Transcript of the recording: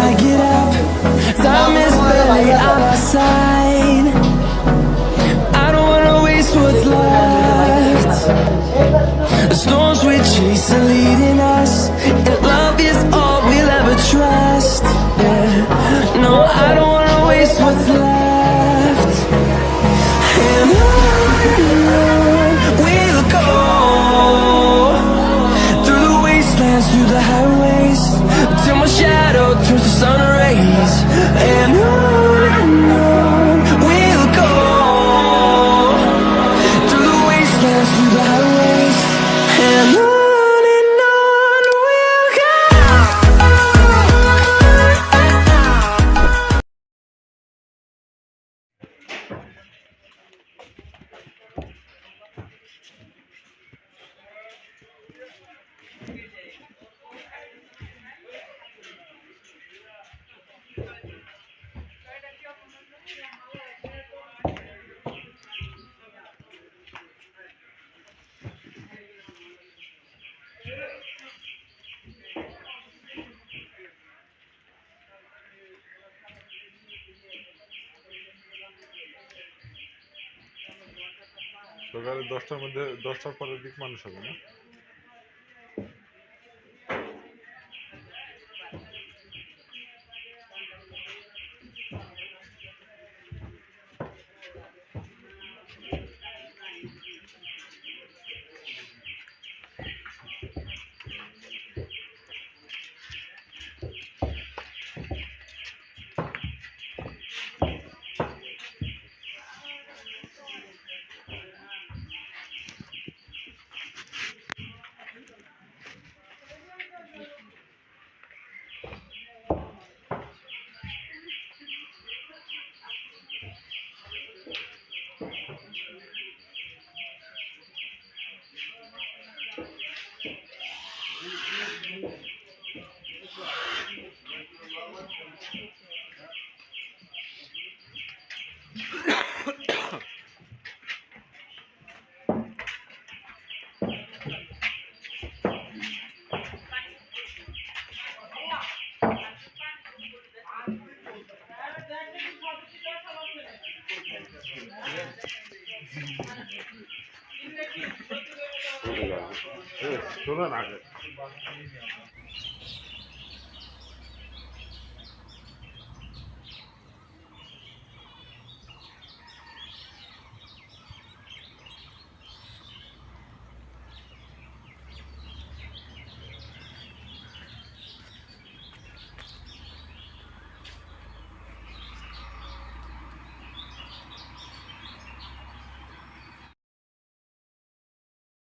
I get up. Time is barely on our side. I don't wanna waste what's left. The storms we chase are leading us, and love is all we'll ever trust. Yeah, no, I don't wanna waste what's left. And on we'll go, through the wastelands, through the highways, till my shadow turns to sun rays. And on we'll go, through the wastelands, through the highways, and on we'll go. সকালে 10টার মধ্যে 10টার পরের দিক মানুষ হবে না। চলে না